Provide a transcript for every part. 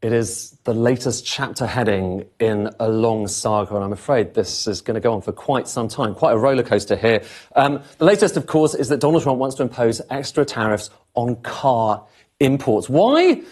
It is the latest chapter heading in a long saga, and I'm afraid this is going to go on for quite some time. Quite a roller coaster here. The latest, of course, is that Donald Trump wants to impose extra tariffs on car imports. Why?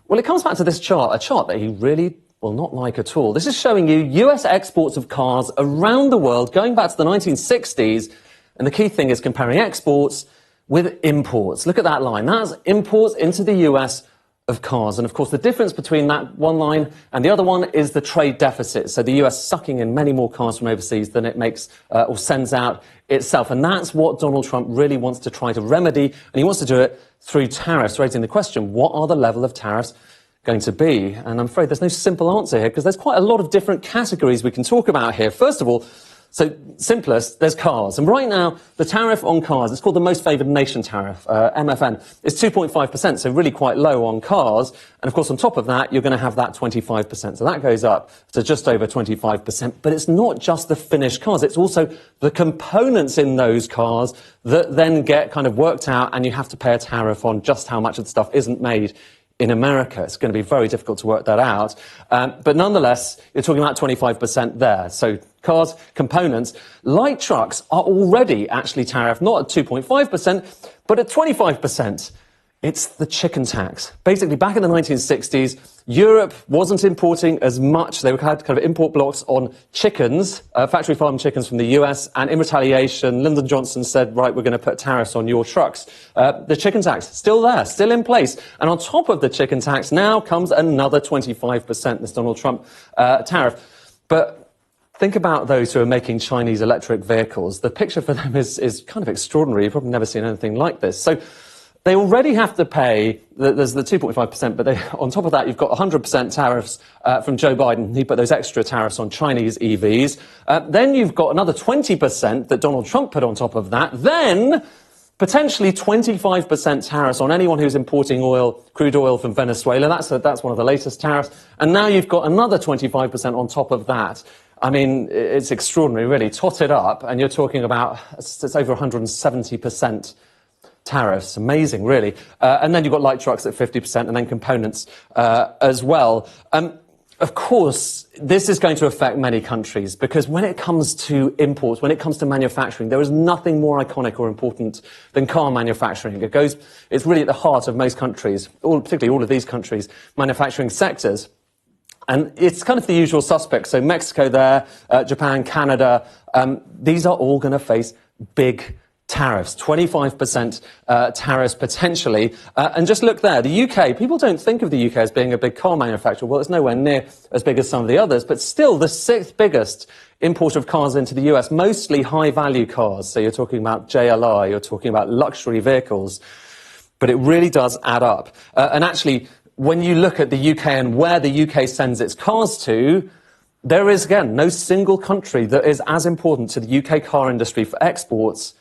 Well, it comes back to this chart, a chart that he really will not like at all. This is showing you US exports of cars around the world going back to the 1960s, and the key thing is comparing exports with imports. Look at that line. That's imports into the US of cars. And of course, the difference between that one line and the other one is the trade deficit. So the US sucking in many more cars from overseas than it makes or sends out itself. And that's what Donald Trump really wants to try to remedy. And he wants to do it through tariffs, raising the question, what are the level of tariffs going to be? And I'm afraid there's no simple answer here because there's quite a lot of different categories we can talk about here. First of all, so simplest, there's cars. And right now, the tariff on cars, it's called the Most Favoured Nation tariff, MFN, is 2.5%, so really quite low on cars. And of course, on top of that, you're going to have that 25%. So that goes up to just over 25%. But it's not just the finished cars. It's also the components in those cars that then get kind of worked out, and you have to pay a tariff on just how much of the stuff isn't made in America. It's going to be very difficult to work that out. But nonetheless, you're talking about 25% there. So cars, components, light trucks are already actually tariffed, not at 2.5%, but at 25%. It's the chicken tax. Basically, back in the 1960s, Europe wasn't importing as much. They had kind of import blocks on chickens, factory farm chickens from the US, and in retaliation, Lyndon Johnson said, right, we're going to put tariffs on your trucks. The chicken tax, still there, still in place. And on top of the chicken tax now comes another 25%, this Donald Trump tariff. But think about those who are making Chinese electric vehicles. The picture for them is kind of extraordinary. You've probably never seen anything like this. So they already have to pay, there's the 2.5%, but on top of that, you've got 100% tariffs from Joe Biden. He put those extra tariffs on Chinese EVs. Then you've got another 20% that Donald Trump put on top of that. Then potentially 25% tariffs on anyone who's importing oil, crude oil from Venezuela. That's one of the latest tariffs. And now you've got another 25% on top of that. I mean, it's extraordinary, really. Tot it up, and you're talking about, it's over 170%. Tariffs, amazing, really. And then you've got light trucks at 50% and then components as well. Of course, this is going to affect many countries because when it comes to imports, when it comes to manufacturing, there is nothing more iconic or important than car manufacturing. It's really at the heart of most countries, particularly all of these countries' manufacturing sectors. And it's kind of the usual suspects. So Mexico there, Japan, Canada, these are all going to face big tariffs, 25% tariffs potentially. And just look there, the UK, people don't think of the UK as being a big car manufacturer. Well, it's nowhere near as big as some of the others, but still the sixth biggest importer of cars into the US, mostly high-value cars. So you're talking about JLR, you're talking about luxury vehicles, but it really does add up. And actually, when you look at the UK and where the UK sends its cars to, there is, again, no single country that is as important to the UK car industry for exports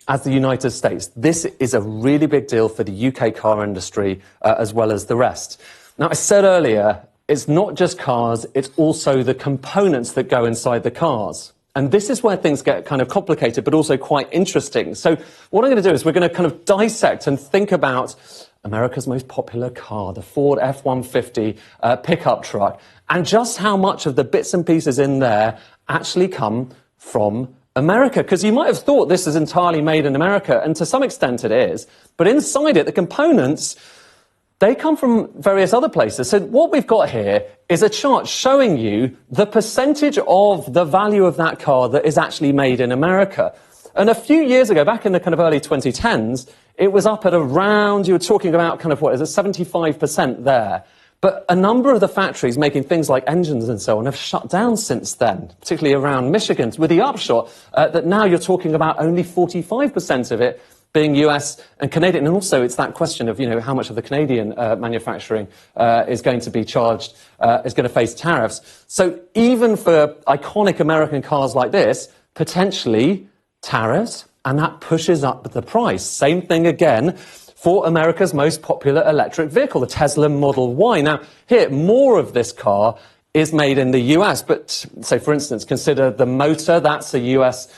as the United States. This is a really big deal for the UK car industry as well as the rest. Now, I said earlier, it's not just cars, it's also the components that go inside the cars. And this is where things get kind of complicated, but also quite interesting. So what I'm going to do is we're going to kind of dissect and think about America's most popular car, the Ford F-150 pickup truck, and just how much of the bits and pieces in there actually come from America, because you might have thought this is entirely made in America, and to some extent it is, but inside it, the components, they come from various other places. So what we've got here is a chart showing you the percentage of the value of that car that is actually made in America. And a few years ago, back in the kind of early 2010s, it was up at around, you were talking about kind of, 75% there. But a number of the factories making things like engines and so on have shut down since then, particularly around Michigan, with the upshot that now you're talking about only 45% of it being US and Canadian. And also it's that question of, how much of the Canadian manufacturing is going to be charged, is going to face tariffs. So even for iconic American cars like this, potentially tariffs, and that pushes up the price. Same thing again for America's most popular electric vehicle, the Tesla Model Y. Now, here, more of this car is made in the US, but, say, for instance, consider the motor. That's a US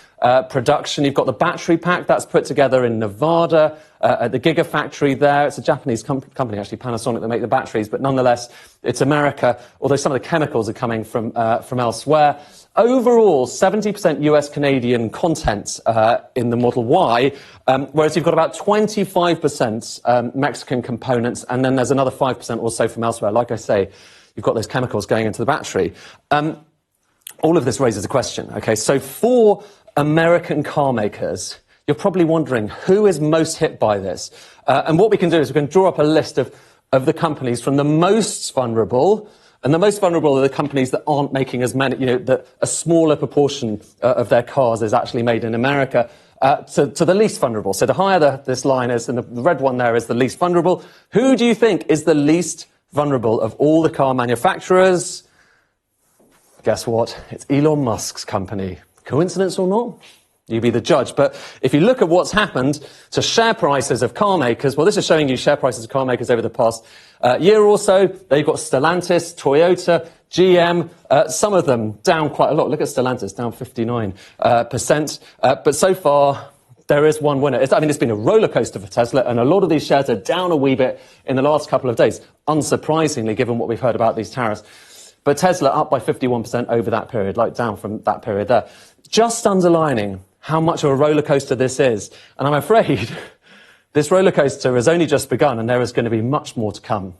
production. You've got the battery pack that's put together in Nevada at the Gigafactory there. It's a Japanese company, actually, Panasonic, that make the batteries, but nonetheless, it's America, although some of the chemicals are coming from elsewhere. Overall, 70% US-Canadian content in the Model Y, whereas you've got about 25% Mexican components, and then there's another 5% or so from elsewhere. Like I say, you've got those chemicals going into the battery. All of this raises a question, okay? So for American car makers, you're probably wondering who is most hit by this. And what we can do is we can draw up a list of the companies from the most vulnerable. And the most vulnerable are the companies that aren't making as many, that a smaller proportion of their cars is actually made in America, to the least vulnerable. So the higher this line is, and the red one there is the least vulnerable. Who do you think is the least vulnerable of all the car manufacturers? Guess what? It's Elon Musk's company. Coincidence or not? You be the judge. But if you look at what's happened to share prices of car makers, well, this is showing you share prices of car makers over the past year or so. They've got Stellantis, Toyota, GM, some of them down quite a lot. Look at Stellantis, down 59%. But so far, there is one winner. It's been a roller coaster for Tesla, and a lot of these shares are down a wee bit in the last couple of days, unsurprisingly, given what we've heard about these tariffs. But Tesla up by 51% over that period, like down from that period there. Just underlining how much of a roller coaster this is. And I'm afraid this roller coaster has only just begun, and there is going to be much more to come.